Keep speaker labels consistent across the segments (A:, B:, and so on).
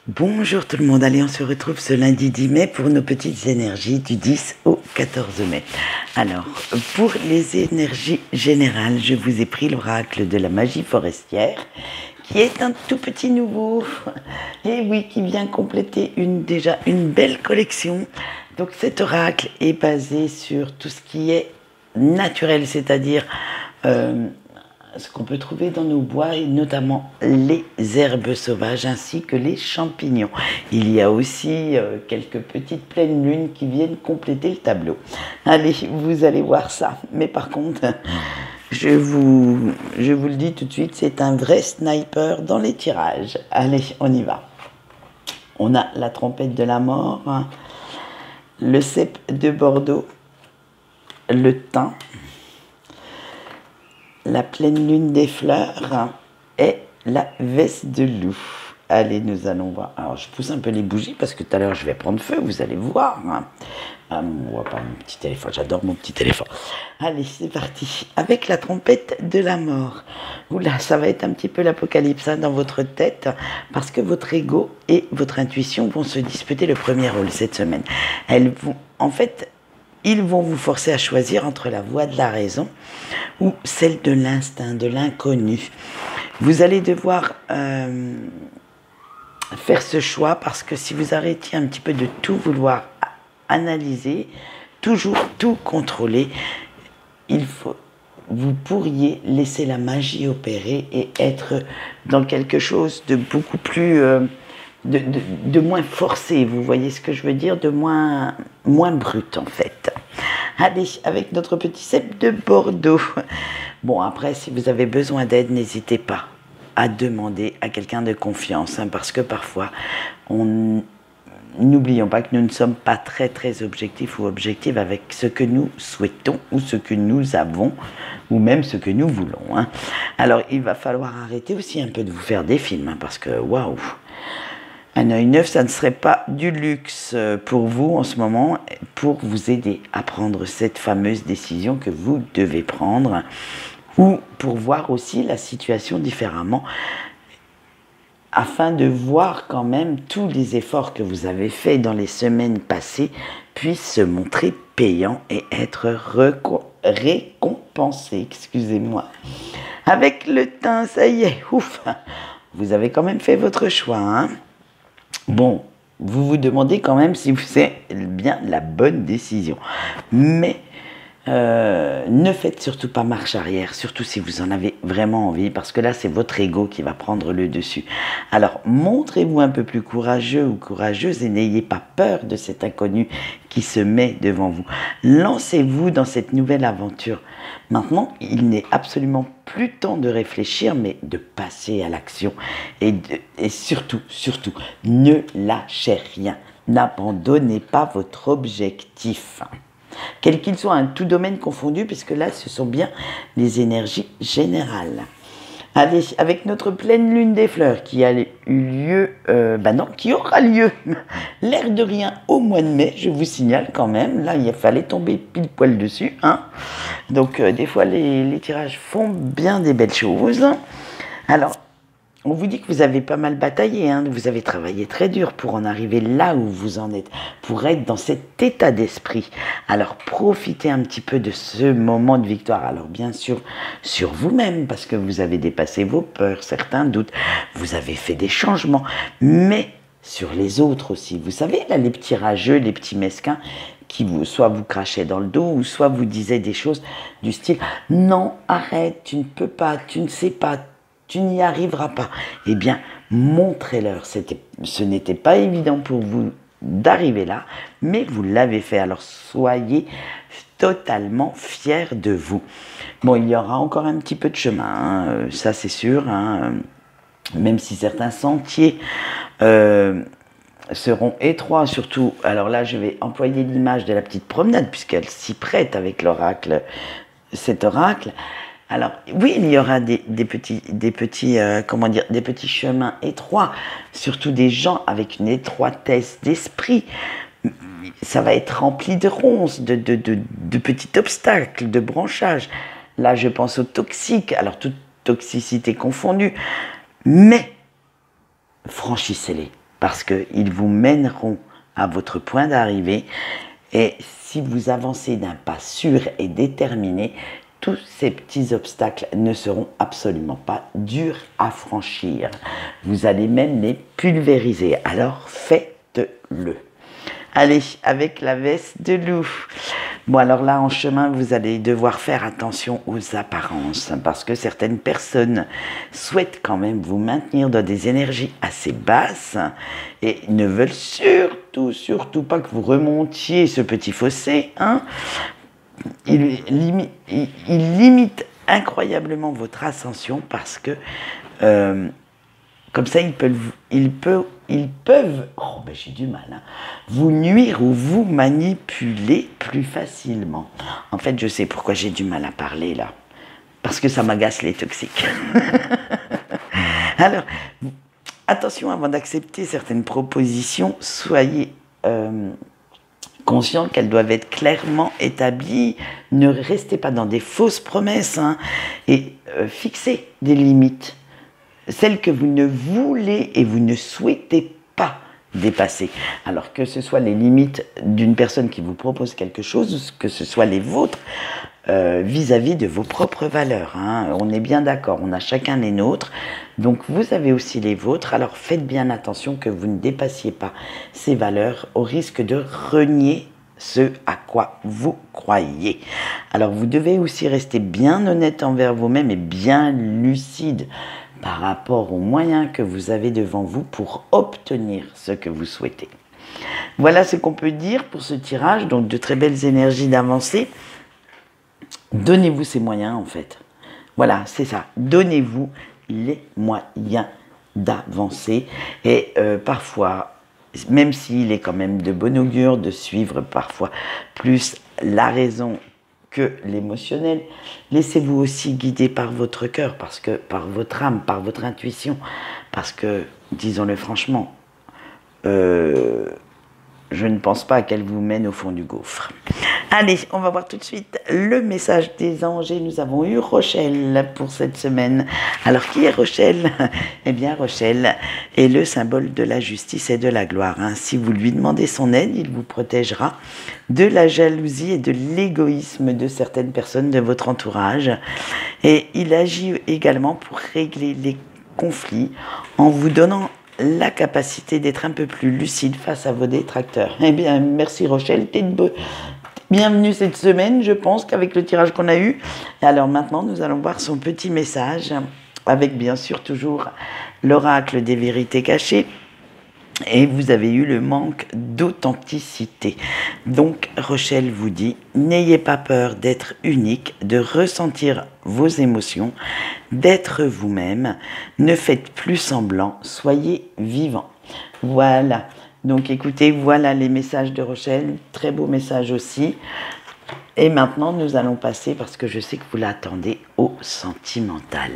A: Bonjour tout le monde, allez on se retrouve ce lundi 10 mai pour nos petites énergies du 10 au 14 mai. Alors, pour les énergies générales, je vous ai pris l'oracle de la magie forestière, qui est un tout petit nouveau, et oui, qui vient compléter déjà une belle collection. Donc cet oracle est basé sur tout ce qui est naturel, c'est-à-dire ce qu'on peut trouver dans nos bois et notamment les herbes sauvages ainsi que les champignons. Il y a aussi quelques petites pleines lunes qui viennent compléter le tableau. Allez, vous allez voir ça. Mais par contre, je vous le dis tout de suite, c'est un vrai sniper dans les tirages. Allez, on y va. On a la trompette de la mort, hein, le cep de Bordeaux, le thym, la pleine lune des fleurs et la veste de loup. Allez, nous allons voir. Alors, je pousse un peu les bougies parce que tout à l'heure, je vais prendre feu, vous allez voir. Ah, on va pas mon petit téléphone, j'adore mon petit téléphone. Allez, c'est parti. Avec la trompette de la mort. Oula, ça va être un petit peu l'apocalypse dans votre tête parce que votre ego et votre intuition vont se disputer le premier rôle cette semaine. Elles vont, en fait, ils vont vous forcer à choisir entre la voie de la raison ou celle de l'instinct, de l'inconnu. Vous allez devoir faire ce choix parce que si vous arrêtiez un petit peu de tout vouloir analyser, toujours tout contrôler, vous pourriez laisser la magie opérer et être dans quelque chose de beaucoup plus... de moins forcé, vous voyez ce que je veux dire, de moins brut en fait. Allez, avec notre petit cep de Bordeaux. Bon, après, si vous avez besoin d'aide, n'hésitez pas à demander à quelqu'un de confiance, parce que parfois, n'oublions pas que nous ne sommes pas très objectifs ou objectives avec ce que nous souhaitons ou ce que nous avons ou même ce que nous voulons. Alors, il va falloir arrêter aussi un peu de vous faire des films, parce que, waouh, un œil neuf, ça ne serait pas du luxe pour vous en ce moment, pour vous aider à prendre cette fameuse décision que vous devez prendre, ou pour voir aussi la situation différemment, afin de voir quand même tous les efforts que vous avez faits dans les semaines passées puissent se montrer payants et être récompensés, excusez-moi. Avec le thym, ça y est, ouf, vous avez quand même fait votre choix, Bon, vous vous demandez quand même si c'est bien la bonne décision. Mais ne faites surtout pas marche arrière, surtout si vous en avez vraiment envie, parce que là, c'est votre ego qui va prendre le dessus. Alors, montrez-vous un peu plus courageux ou courageuse et n'ayez pas peur de cet inconnu qui se met devant vous. Lancez-vous dans cette nouvelle aventure. Maintenant, il n'est absolument plus temps de réfléchir, mais de passer à l'action. Et surtout, ne lâchez rien. N'abandonnez pas votre objectif. Quel qu'il soit, tout domaine confondu, puisque là, ce sont bien les énergies générales. Allez, avec notre pleine lune des fleurs qui a eu lieu, qui aura lieu, l'air de rien, au mois de mai, je vous signale quand même. Là, il fallait tomber pile poil dessus. Donc, des fois, les tirages font bien des belles choses. Alors, on vous dit que vous avez pas mal bataillé, vous avez travaillé très dur pour en arriver là où vous en êtes, pour être dans cet état d'esprit. Alors profitez un petit peu de ce moment de victoire. Alors bien sûr, sur vous-même, parce que vous avez dépassé vos peurs, certains doutes, vous avez fait des changements, mais sur les autres aussi. Vous savez, là, les petits rageux, les petits mesquins, qui soit vous crachaient dans le dos, ou soit vous disaient des choses du style « Non, arrête, tu ne peux pas, tu ne sais pas ». Tu n'y arriveras pas. Eh bien, montrez-leur. Ce n'était pas évident pour vous d'arriver là, mais vous l'avez fait. Alors, soyez totalement fiers de vous. Bon, il y aura encore un petit peu de chemin, ça c'est sûr, même si certains sentiers seront étroits, surtout. Alors là, je vais employer l'image de la petite promenade, puisqu'elle s'y prête avec l'oracle, cet oracle. Alors, oui, il y aura des petits chemins étroits, surtout des gens avec une étroitesse d'esprit. Ça va être rempli de ronces, de petits obstacles, de branchages. Là, je pense aux toxiques, alors toute toxicité confondue. Mais franchissez-les. parce qu'ils vous mèneront à votre point d'arrivée. Et si vous avancez d'un pas sûr et déterminé, tous ces petits obstacles ne seront absolument pas durs à franchir. Vous allez même les pulvériser. Alors faites-le. Allez, avec la veste de loup. Bon, alors là, en chemin, vous allez devoir faire attention aux apparences, parce que certaines personnes souhaitent quand même vous maintenir dans des énergies assez basses et ne veulent surtout pas que vous remontiez ce petit fossé, hein. Ils limitent incroyablement votre ascension parce que comme ça, ils peuvent, oh ben j'ai du mal, hein, vous nuire ou vous manipuler plus facilement. En fait, je sais pourquoi j'ai du mal à parler là. Parce que ça m'agace les toxiques. Alors, attention, avant d'accepter certaines propositions, soyez conscient qu'elles doivent être clairement établies. Ne restez pas dans des fausses promesses, hein, et fixez des limites. Celles que vous ne voulez et vous ne souhaitez pas dépasser. Alors que ce soit les limites d'une personne qui vous propose quelque chose, que ce soit les vôtres, vis-à-vis de vos propres valeurs, hein. On est bien d'accord, on a chacun les nôtres, donc vous avez aussi les vôtres, alors faites bien attention que vous ne dépassiez pas ces valeurs au risque de renier ce à quoi vous croyez. Alors vous devez aussi rester bien honnête envers vous-même et bien lucide par rapport aux moyens que vous avez devant vous pour obtenir ce que vous souhaitez. Voilà ce qu'on peut dire pour ce tirage, donc de très belles énergies d'avancée. Donnez-vous ces moyens en fait. Voilà, c'est ça. Donnez-vous les moyens d'avancer. Et parfois, même s'il est quand même de bon augure de suivre parfois plus la raison que l'émotionnel, laissez-vous aussi guider par votre cœur, parce que par votre âme, par votre intuition, parce que, disons-le franchement, je ne pense pas qu'elle vous mène au fond du gouffre. Allez, on va voir tout de suite le message des anges et nous avons eu Rochelle pour cette semaine. Alors, qui est Rochelle? Eh bien, Rochelle est le symbole de la justice et de la gloire, hein. Si vous lui demandez son aide, il vous protégera de la jalousie et de l'égoïsme de certaines personnes de votre entourage. Et il agit également pour régler les conflits en vous donnant la capacité d'être un peu plus lucide face à vos détracteurs. Eh bien, merci Rochelle, t'es bienvenue cette semaine, je pense qu'avec le tirage qu'on a eu. Et alors maintenant, nous allons voir son petit message, avec bien sûr toujours l'oracle des vérités cachées. Et vous avez eu le manque d'authenticité. Donc Rochelle vous dit, n'ayez pas peur d'être unique, de ressentir vos émotions, d'être vous-même, ne faites plus semblant, soyez vivant. Voilà, donc écoutez, voilà les messages de Rochelle, très beau message aussi. Et maintenant, nous allons passer, parce que je sais que vous l'attendez, au sentimental.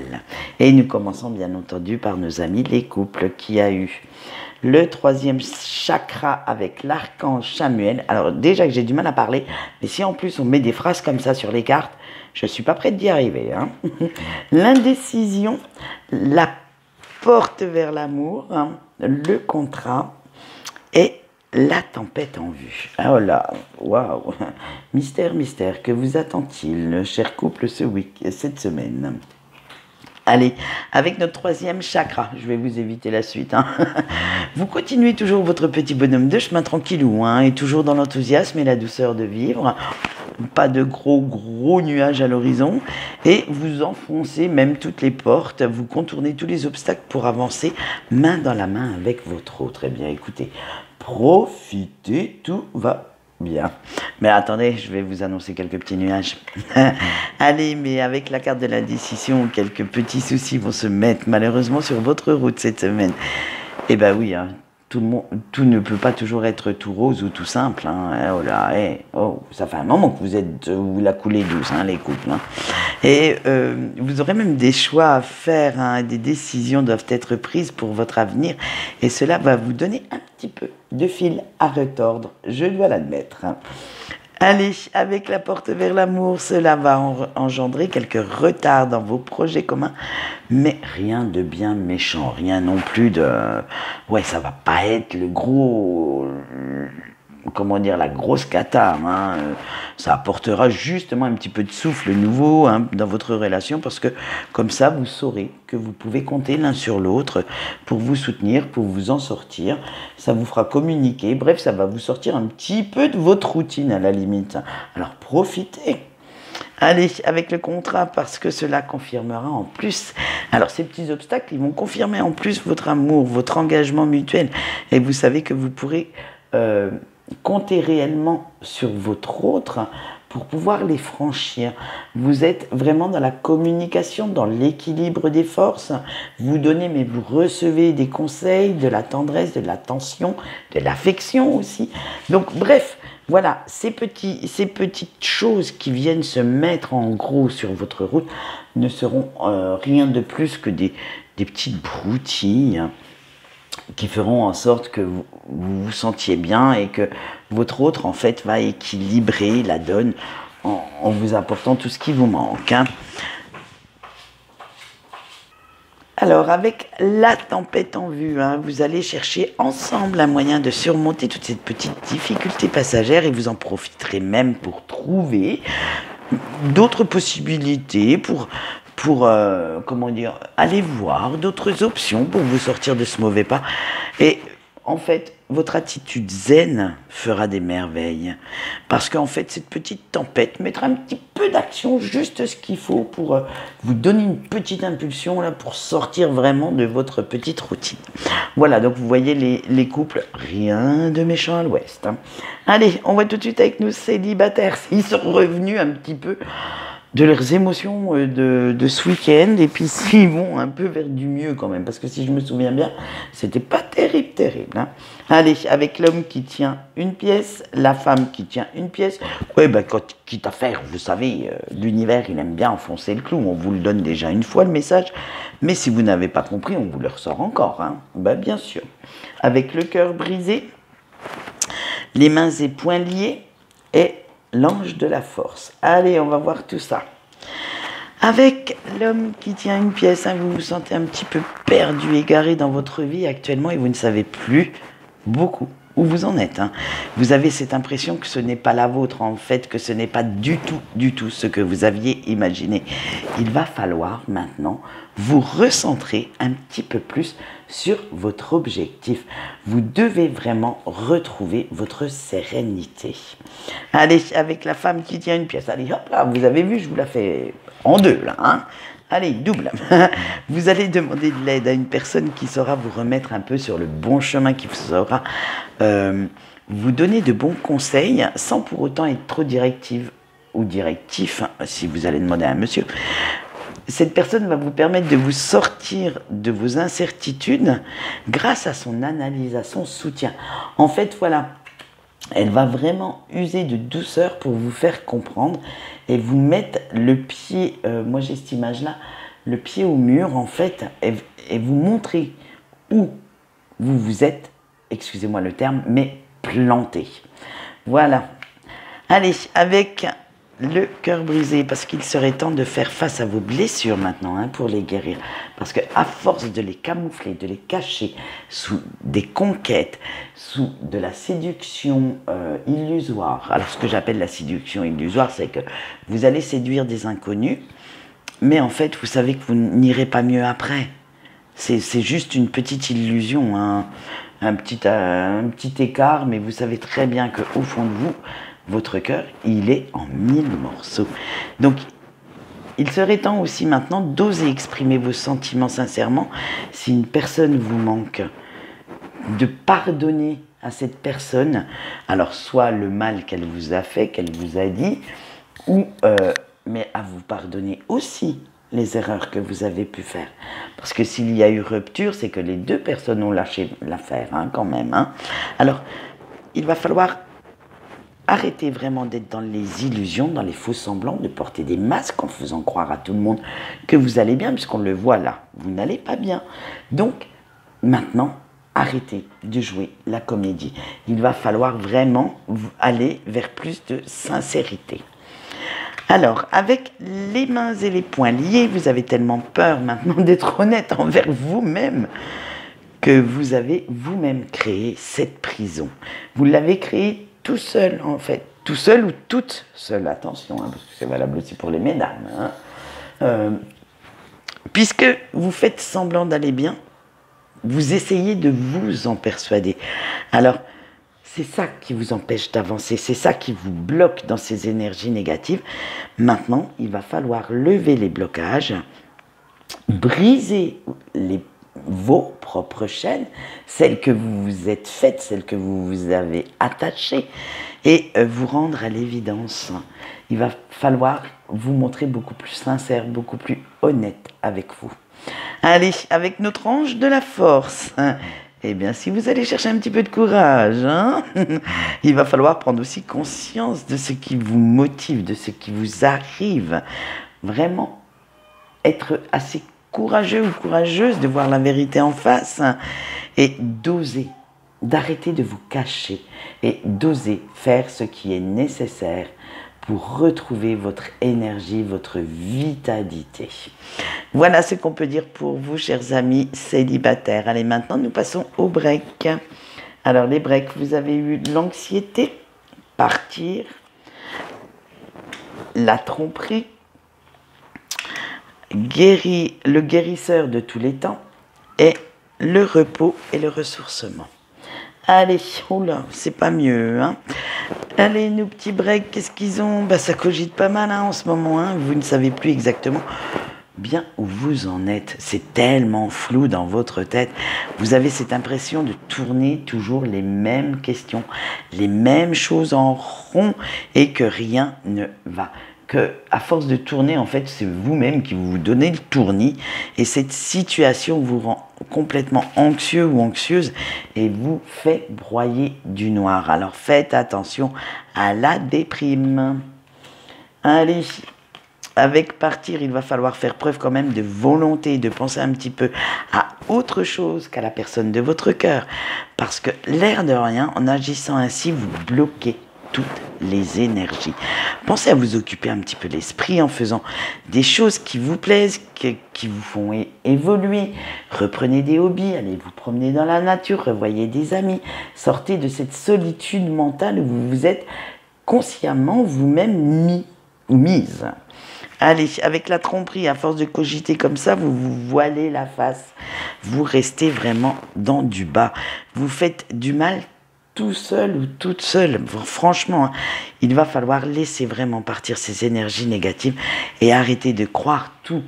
A: Et nous commençons bien entendu par nos amis les couples, qui a eu le 3e chakra avec l'archange Samuel. Alors déjà que j'ai du mal à parler, mais si en plus on met des phrases comme ça sur les cartes, je ne suis pas prête d'y arriver, hein. L'indécision, la porte vers l'amour, hein, le contrat et la tempête en vue. Oh là, waouh. Mystère, mystère, que vous attend-il, cher couple, cette semaine? Allez, avec notre 3e chakra, je vais vous éviter la suite, hein. Vous continuez toujours votre petit bonhomme de chemin tranquillou, hein, et toujours dans l'enthousiasme et la douceur de vivre. Pas de gros nuages à l'horizon. Et vous enfoncez même toutes les portes, vous contournez tous les obstacles pour avancer main dans la main avec votre autre. Eh bien, écoutez, profitez, tout va bien. Mais attendez, je vais vous annoncer quelques petits nuages. Allez, mais avec la carte de l'indécision, quelques petits soucis vont se mettre malheureusement sur votre route cette semaine. Eh ben oui, hein, tout ne peut pas toujours être tout rose ou tout simple, hein. Oh là, ça fait un moment que vous la coulez douce, hein, les couples, hein. Et vous aurez même des choix à faire, hein, des décisions doivent être prises pour votre avenir. Et cela va vous donner un petit peu de fil à retordre, je dois l'admettre, hein. Allez, avec la porte vers l'amour, cela va engendrer quelques retards dans vos projets communs, mais rien de bien méchant, rien non plus de... Ouais, ça va pas être le gros... Comment dire, la grosse cata, hein. Ça apportera justement un petit peu de souffle nouveau, hein, dans votre relation, parce que comme ça, vous saurez que vous pouvez compter l'un sur l'autre pour vous soutenir, pour vous en sortir. Ça vous fera communiquer, bref, ça va vous sortir un petit peu de votre routine à la limite. Alors profitez. Allez, avec le contrat, parce que cela confirmera en plus. Alors, ces petits obstacles, ils vont confirmer en plus votre amour, votre engagement mutuel. Et vous savez que vous pourrez compter réellement sur votre autre pour pouvoir les franchir. Vous êtes vraiment dans la communication, dans l'équilibre des forces. Vous donnez, mais vous recevez des conseils, de la tendresse, de l'attention, de l'affection aussi. Donc, bref, voilà, ces petites choses qui viennent se mettre en gros sur votre route ne seront rien de plus que des petites broutilles qui feront en sorte que vous vous sentiez bien et que votre autre, en fait, va équilibrer la donne en vous apportant tout ce qui vous manque, hein. Alors, avec la tempête en vue, hein, vous allez chercher ensemble un moyen de surmonter toutes ces petites difficultés passagères et vous en profiterez même pour trouver d'autres possibilités, pour comment dire, aller voir d'autres options pour vous sortir de ce mauvais pas. Et en fait, votre attitude zen fera des merveilles. Parce qu'en fait, cette petite tempête mettra un petit peu d'action, juste ce qu'il faut pour vous donner une petite impulsion là, pour sortir vraiment de votre petite routine. Voilà, donc vous voyez les couples, rien de méchant à l'ouest, hein. Allez, on va tout de suite avec nos célibataires. Ils sont revenus un petit peu de leurs émotions de ce week-end, et puis s'ils vont un peu vers du mieux quand même, parce que si je me souviens bien, c'était pas terrible, hein. Allez, avec l'homme qui tient une pièce, la femme qui tient une pièce, ouais, ben, quitte à faire, vous savez, l'univers, il aime bien enfoncer le clou, on vous le donne déjà une fois le message, mais si vous n'avez pas compris, on vous le ressort encore, hein. Ben, bien sûr. Avec le cœur brisé, les mains et poings liés, et l'ange de la force. Allez, on va voir tout ça. Avec l'homme qui tient une pièce, hein, vous vous sentez un petit peu perdu, égaré dans votre vie actuellement et vous ne savez plus beaucoup où vous en êtes, hein. Vous avez cette impression que ce n'est pas la vôtre, en fait, que ce n'est pas du tout ce que vous aviez imaginé. Il va falloir maintenant vous recentrer un petit peu plus sur votre objectif. Vous devez vraiment retrouver votre sérénité. Allez, avec la femme qui tient une pièce, allez, hop là, vous avez vu, je vous la fais en deux, là, hein. Allez, double. Vous allez demander de l'aide à une personne qui saura vous remettre un peu sur le bon chemin, qui saura vous donner de bons conseils sans pour autant être trop directive ou directif, si vous allez demander à un monsieur. Cette personne va vous permettre de vous sortir de vos incertitudes grâce à son analyse, à son soutien. En fait, voilà, elle va vraiment user de douceur pour vous faire comprendre et vous mettre le pied, moi j'ai cette image-là, le pied au mur en fait, et vous montrer où vous êtes, excusez-moi le terme, mais planté. Voilà. Allez, avec le cœur brisé, parce qu'il serait temps de faire face à vos blessures maintenant, hein, pour les guérir. Parce qu'à force de les camoufler, de les cacher sous des conquêtes, sous de la séduction illusoire. Alors ce que j'appelle la séduction illusoire, c'est que vous allez séduire des inconnus, mais en fait vous savez que vous n'irez pas mieux après. C'est juste une petite illusion, hein, un petit écart, mais vous savez très bien qu'au fond de vous, votre cœur, il est en 1000 morceaux. Donc, il serait temps aussi maintenant d'oser exprimer vos sentiments sincèrement. Si une personne vous manque, de pardonner à cette personne, alors soit le mal qu'elle vous a fait, qu'elle vous a dit, ou mais à vous pardonner aussi les erreurs que vous avez pu faire. Parce que s'il y a eu rupture, c'est que les deux personnes ont lâché l'affaire, hein, quand même, hein. Alors, il va falloir arrêtez vraiment d'être dans les illusions, dans les faux semblants, de porter des masques en faisant croire à tout le monde que vous allez bien, puisqu'on le voit là, vous n'allez pas bien. Donc, maintenant, arrêter de jouer la comédie. Il va falloir vraiment aller vers plus de sincérité. Alors, avec les mains et les poings liés, vous avez tellement peur maintenant d'être honnête envers vous-même que vous avez vous-même créé cette prison. Vous l'avez créée tout seul, en fait. Tout seul ou toute seule, attention, hein, parce que c'est valable aussi pour les mesdames. Hein. Puisque vous faites semblant d'aller bien, vous essayez de vous en persuader. Alors, c'est ça qui vous empêche d'avancer, c'est ça qui vous bloque dans ces énergies négatives. Maintenant, il va falloir lever les blocages, briser vos propres chaînes, celles que vous vous êtes faites, celles que vous vous avez attachées, et vous rendre à l'évidence. Il va falloir vous montrer beaucoup plus sincère, beaucoup plus honnête avec vous. Allez, avec notre ange de la force, eh bien, si vous allez chercher un petit peu de courage, hein, il va falloir prendre aussi conscience de ce qui vous motive, de ce qui vous arrive. Vraiment, être assez courageux ou courageuse de voir la vérité en face et d'oser, d'arrêter de vous cacher et d'oser faire ce qui est nécessaire pour retrouver votre énergie, votre vitalité. Voilà ce qu'on peut dire pour vous, chers amis célibataires. Allez, maintenant, nous passons au break. Alors, les breaks, vous avez eu l'anxiété, partir, la tromperie, le guérisseur de tous les temps et le repos et le ressourcement. Allez, oula, c'est pas mieux, hein. Allez, nos petits breaks, qu'est-ce qu'ils ont? Bah, ça cogite pas mal hein, en ce moment, hein. Vous ne savez plus exactement bien où vous en êtes. C'est tellement flou dans votre tête. Vous avez cette impression de tourner toujours les mêmes questions, les mêmes choses en rond et que rien ne va. Que à force de tourner, en fait, c'est vous-même qui vous donnez le tournis et cette situation vous rend complètement anxieux ou anxieuse et vous fait broyer du noir. Alors faites attention à la déprime. Allez, avec partir, il va falloir faire preuve quand même de volonté, de penser un petit peu à autre chose qu'à la personne de votre cœur. Parce que l'air de rien, en agissant ainsi, vous bloquez toutes les énergies. Pensez à vous occuper un petit peu l'esprit en faisant des choses qui vous plaisent, qui vous font évoluer. Reprenez des hobbies, allez vous promener dans la nature, revoyez des amis. Sortez de cette solitude mentale où vous vous êtes consciemment vous-même mis ou mise. Allez, avec la tromperie, à force de cogiter comme ça, vous vous voilez la face. Vous restez vraiment dans du bas. Vous faites du mal tout seul ou toute seule. Franchement, hein, il va falloir laisser vraiment partir ces énergies négatives et arrêter de croire tout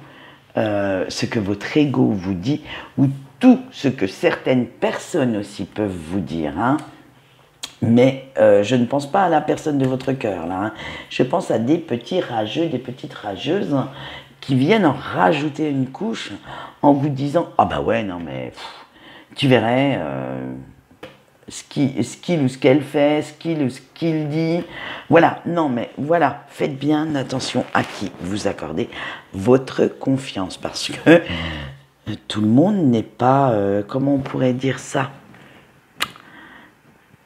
A: ce que votre ego vous dit ou tout ce que certaines personnes aussi peuvent vous dire. Hein. Mais je ne pense pas à la personne de votre cœur, là. Hein. Je pense à des petits rageux, des petites rageuses hein, qui viennent en rajouter une couche en vous disant « Ah bah ouais, non mais tu verrais ce qu'il ou ce qu'elle fait, ce qu'il ou ce qu'il dit. » Voilà, non mais voilà, faites bien attention à qui vous accordez votre confiance parce que tout le monde n'est pas, comment on pourrait dire ça,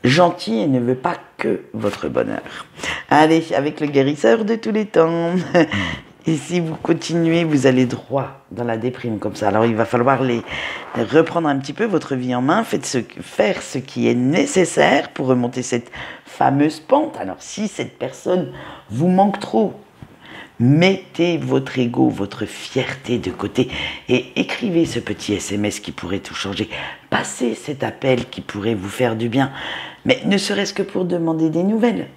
A: gentil et ne veut pas que votre bonheur. Allez, avec le guérisseur de tous les temps. Et si vous continuez, vous allez droit dans la déprime comme ça. Alors il va falloir reprendre un petit peu votre vie en main. Faire ce qui est nécessaire pour remonter cette fameuse pente. Alors si cette personne vous manque trop, mettez votre ego, votre fierté de côté et écrivez ce petit SMS qui pourrait tout changer. Passez cet appel qui pourrait vous faire du bien, mais ne serait-ce que pour demander des nouvelles.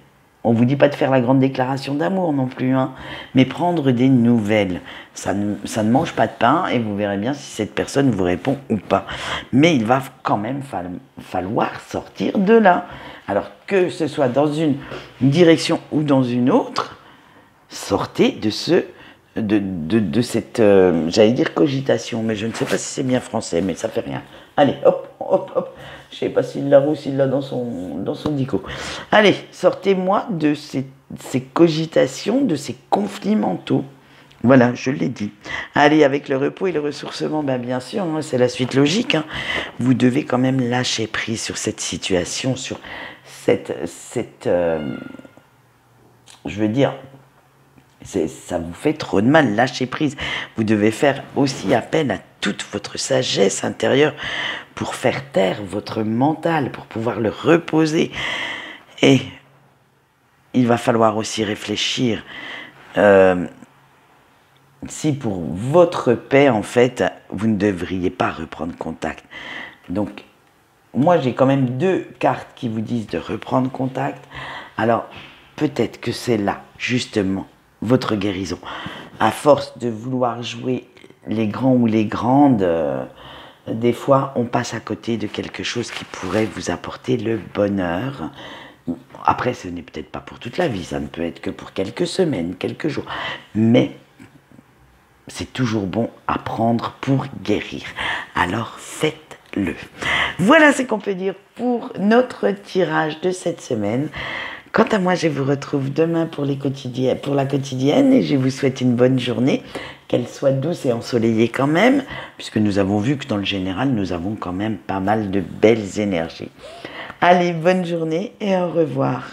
A: On ne vous dit pas de faire la grande déclaration d'amour non plus, hein, mais prendre des nouvelles. Ça ne mange pas de pain et vous verrez bien si cette personne vous répond ou pas. Mais il va quand même falloir sortir de là. Alors que ce soit dans une direction ou dans une autre, sortez de cette, j'allais dire cogitation, mais je ne sais pas si c'est bien français, mais ça fait rien. Allez, hop, hop, hop. Je ne sais pas s'il l'a ou s'il l'a dans son dico. Allez, sortez-moi de ces cogitations, de ces conflits mentaux. Voilà, je l'ai dit. Allez, avec le repos et le ressourcement, ben bien sûr, hein, c'est la suite logique. Hein. Vous devez quand même lâcher prise sur cette situation, sur je veux dire, ça vous fait trop de mal, lâcher prise. Vous devez faire aussi appel à toute votre sagesse intérieure pour faire taire votre mental, pour pouvoir le reposer. Et il va falloir aussi réfléchir si pour votre paix, en fait, vous ne devriez pas reprendre contact. Donc, moi, j'ai quand même 2 cartes qui vous disent de reprendre contact. Alors, peut-être que c'est là, justement, votre guérison. À force de vouloir jouer les grands ou les grandes, des fois, on passe à côté de quelque chose qui pourrait vous apporter le bonheur. Après, ce n'est peut-être pas pour toute la vie, ça ne peut être que pour quelques semaines, quelques jours. Mais c'est toujours bon à prendre pour guérir. Alors faites-le. Voilà ce qu'on peut dire pour notre tirage de cette semaine. Quant à moi, je vous retrouve demain pour la quotidienne et je vous souhaite une bonne journée, qu'elle soit douce et ensoleillée quand même, puisque nous avons vu que dans le général, nous avons quand même pas mal de belles énergies. Allez, bonne journée et au revoir.